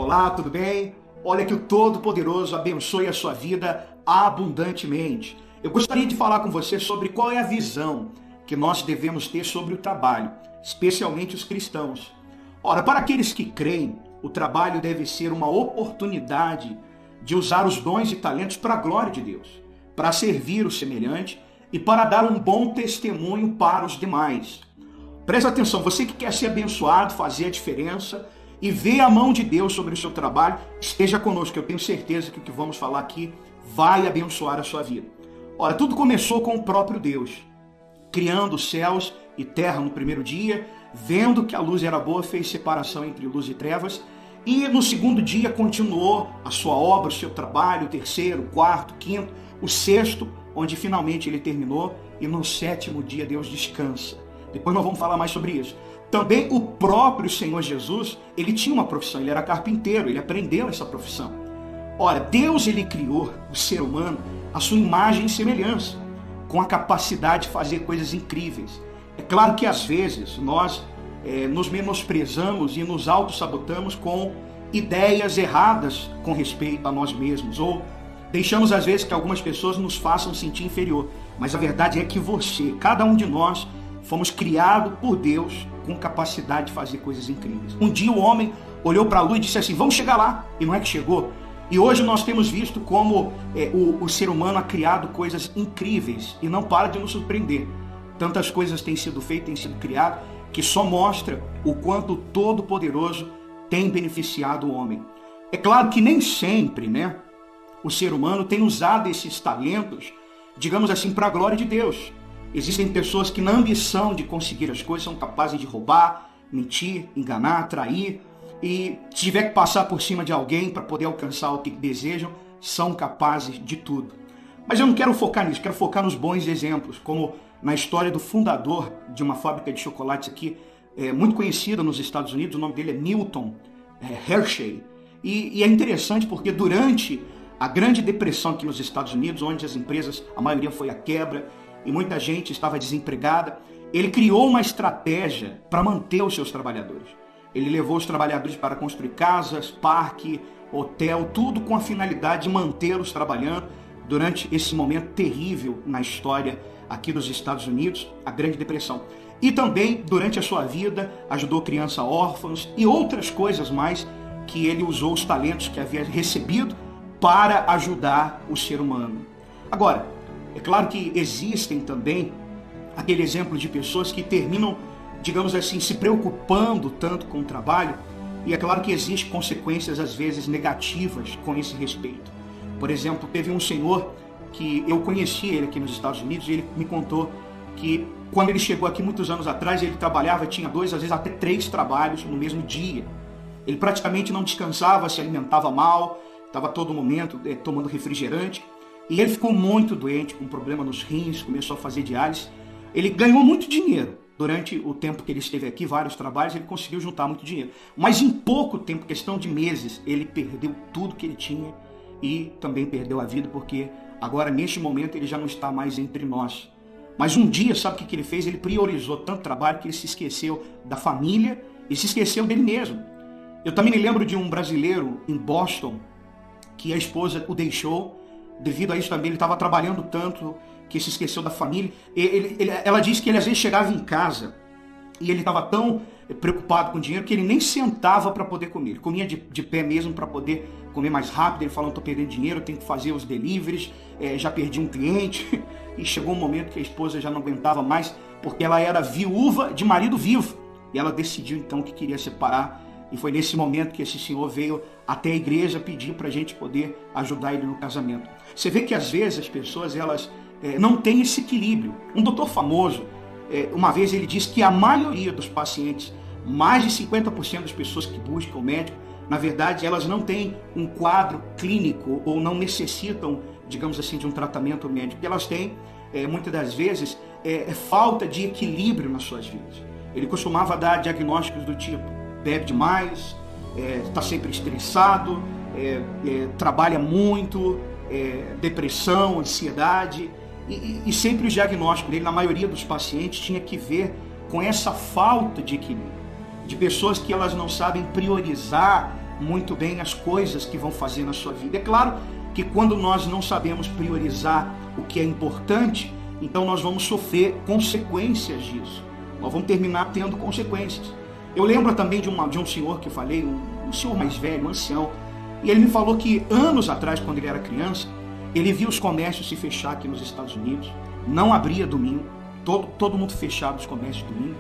Olá, tudo bem? Olha, que o Todo-Poderoso abençoe a sua vida abundantemente. Eu gostaria de falar com você sobre qual é a visão que nós devemos ter sobre o trabalho, especialmente os cristãos. Ora, para aqueles que creem, o trabalho deve ser uma oportunidade de usar os dons e talentos para a glória de Deus, para servir o semelhante e para dar um bom testemunho para os demais. Presta atenção, você que quer ser abençoado, fazer a diferença e ver a mão de Deus sobre o seu trabalho, esteja conosco, eu tenho certeza que o que vamos falar aqui vai abençoar a sua vida. Ora, tudo começou com o próprio Deus, criando céus e terra no primeiro dia, vendo que a luz era boa, fez separação entre luz e trevas, e no segundo dia continuou a sua obra, o seu trabalho, o terceiro, o quarto, o quinto, o sexto, onde finalmente ele terminou, e no sétimo dia Deus descansa. Depois nós vamos falar mais sobre isso. Também o próprio Senhor Jesus, ele tinha uma profissão, ele era carpinteiro, ele aprendeu essa profissão. Ora, Deus ele criou o ser humano à sua imagem e semelhança, com a capacidade de fazer coisas incríveis. É claro que às vezes nós nos menosprezamos e nos autossabotamos com ideias erradas com respeito a nós mesmos, ou deixamos às vezes que algumas pessoas nos façam sentir inferior. Mas a verdade é que você, cada um de nós, fomos criados por Deus com capacidade de fazer coisas incríveis. Um dia o homem olhou para a lua e disse assim, vamos chegar lá. E não é que chegou. E hoje nós temos visto como o ser humano ha criado coisas incríveis e não para de nos surpreender. Tantas coisas têm sido feitas, têm sido criadas, que só mostra o quanto o Todo-Poderoso tem beneficiado o homem. É claro que nem sempre, o ser humano tem usado esses talentos, digamos assim, para a glória de Deus. Existem pessoas que na ambição de conseguir as coisas são capazes de roubar, mentir, enganar, trair, e se tiver que passar por cima de alguém para poder alcançar o que desejam, são capazes de tudo. Mas eu não quero focar nisso, quero focar nos bons exemplos, como na história do fundador de uma fábrica de chocolates aqui, muito conhecida nos Estados Unidos, o nome dele é Milton Hershey. E é interessante porque durante a Grande Depressão aqui nos Estados Unidos, onde as empresas, a maioria foi à quebra, e muita gente estava desempregada, ele criou uma estratégia para manter os seus trabalhadores. Ele levou os trabalhadores para construir casas, parque, hotel, tudo com a finalidade de mantê-los trabalhando durante esse momento terrível na história aqui dos Estados Unidos, a Grande Depressão. E também, durante a sua vida, ajudou crianças órfãos e outras coisas mais que ele usou os talentos que havia recebido para ajudar o ser humano. Agora, é claro que existem também aquele exemplo de pessoas que terminam, digamos assim, se preocupando tanto com o trabalho, e é claro que existem consequências às vezes negativas com esse respeito. Por exemplo, teve um senhor que eu conheci ele aqui nos Estados Unidos, e ele me contou que quando ele chegou aqui muitos anos atrás, ele trabalhava, tinha 2, às vezes até 3 trabalhos no mesmo dia. Ele praticamente não descansava, se alimentava mal, estava a todo momento tomando refrigerante. E ele ficou muito doente, com problema nos rins, começou a fazer diálise. Ele ganhou muito dinheiro. Durante o tempo que ele esteve aqui, vários trabalhos, ele conseguiu juntar muito dinheiro. Mas em pouco tempo, questão de meses, ele perdeu tudo que ele tinha e também perdeu a vida, porque agora, neste momento, ele já não está mais entre nós. Mas um dia, sabe o que ele fez? Ele priorizou tanto trabalho que ele se esqueceu da família e se esqueceu dele mesmo. Eu também me lembro de um brasileiro em Boston que a esposa o deixou. Devido a isso também, ele estava trabalhando tanto que se esqueceu da família. Ela disse que ele às vezes chegava em casa e ele estava tão preocupado com o dinheiro que ele nem sentava para poder comer. Ele comia de pé mesmo para poder comer mais rápido. Ele falou, estou perdendo dinheiro, tenho que fazer os deliveries, já perdi um cliente. E chegou um momento que a esposa já não aguentava mais, porque ela era viúva de marido vivo. E ela decidiu então que queria separar. E foi nesse momento que esse senhor veio até a igreja pedir para a gente poder ajudar ele no casamento. Você vê que às vezes as pessoas elas não têm esse equilíbrio. Um doutor famoso, uma vez ele disse que a maioria dos pacientes, mais de 50% das pessoas que buscam o médico, na verdade elas não têm um quadro clínico ou não necessitam, digamos assim, de um tratamento médico. Elas têm, muitas das vezes, falta de equilíbrio nas suas vidas. Ele costumava dar diagnósticos do tipo, bebe demais, está sempre estressado, trabalha muito, depressão, ansiedade, e sempre o diagnóstico dele, na maioria dos pacientes, tinha que ver com essa falta de equilíbrio, de pessoas que elas não sabem priorizar muito bem as coisas que vão fazer na sua vida. É claro que quando nós não sabemos priorizar o que é importante, então nós vamos sofrer consequências disso. Nós vamos terminar tendo consequências. Eu lembro também de um senhor que eu falei, um senhor mais velho, um ancião, e ele me falou que anos atrás, quando ele era criança, ele via os comércios se fechar aqui nos Estados Unidos, não abria domingo, todo mundo fechado os comércios domingo,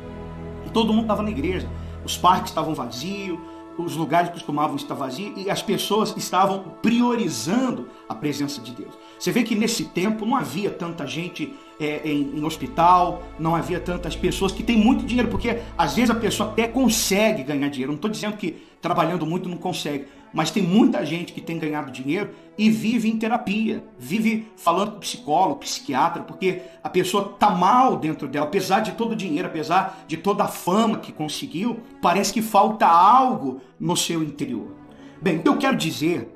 e todo mundo estava na igreja, os parques estavam vazios, os lugares costumavam estar vazios, e as pessoas estavam priorizando a presença de Deus. Você vê que nesse tempo não havia tanta gente em hospital, não havia tantas pessoas que têm muito dinheiro, porque às vezes a pessoa até consegue ganhar dinheiro. Não estou dizendo que trabalhando muito não consegue, mas tem muita gente que tem ganhado dinheiro e vive em terapia, vive falando com psicólogo, psiquiatra, porque a pessoa está mal dentro dela, apesar de todo o dinheiro, apesar de toda a fama que conseguiu, parece que falta algo no seu interior. Bem, o que eu quero dizer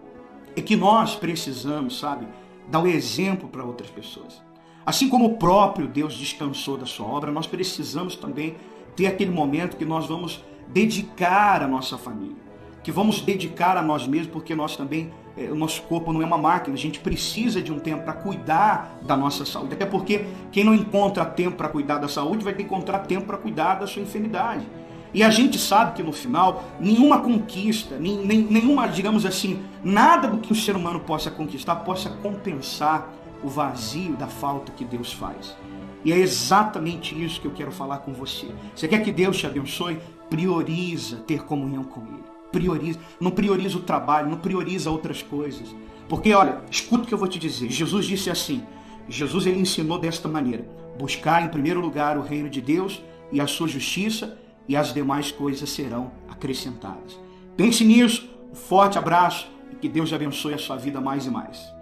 é que nós precisamos, sabe, dar o exemplo para outras pessoas. Assim como o próprio Deus descansou da sua obra, nós precisamos também ter aquele momento que nós vamos dedicar a nossa família, que vamos dedicar a nós mesmos, porque nós também, o nosso corpo não é uma máquina, a gente precisa de um tempo para cuidar da nossa saúde, até porque quem não encontra tempo para cuidar da saúde vai ter que encontrar tempo para cuidar da sua enfermidade. E a gente sabe que no final, nenhuma conquista, nenhuma, digamos assim, nada do que o ser humano possa conquistar, possa compensar o vazio da falta que Deus faz. E é exatamente isso que eu quero falar com você. Você quer que Deus te abençoe? Prioriza ter comunhão com Ele. Prioriza. Não prioriza o trabalho, não prioriza outras coisas. Porque, olha, escuta o que eu vou te dizer. Jesus disse assim, Jesus ele ensinou desta maneira: buscar em primeiro lugar o reino de Deus e a sua justiça, e as demais coisas serão acrescentadas. Pense nisso, um forte abraço e que Deus abençoe a sua vida mais e mais.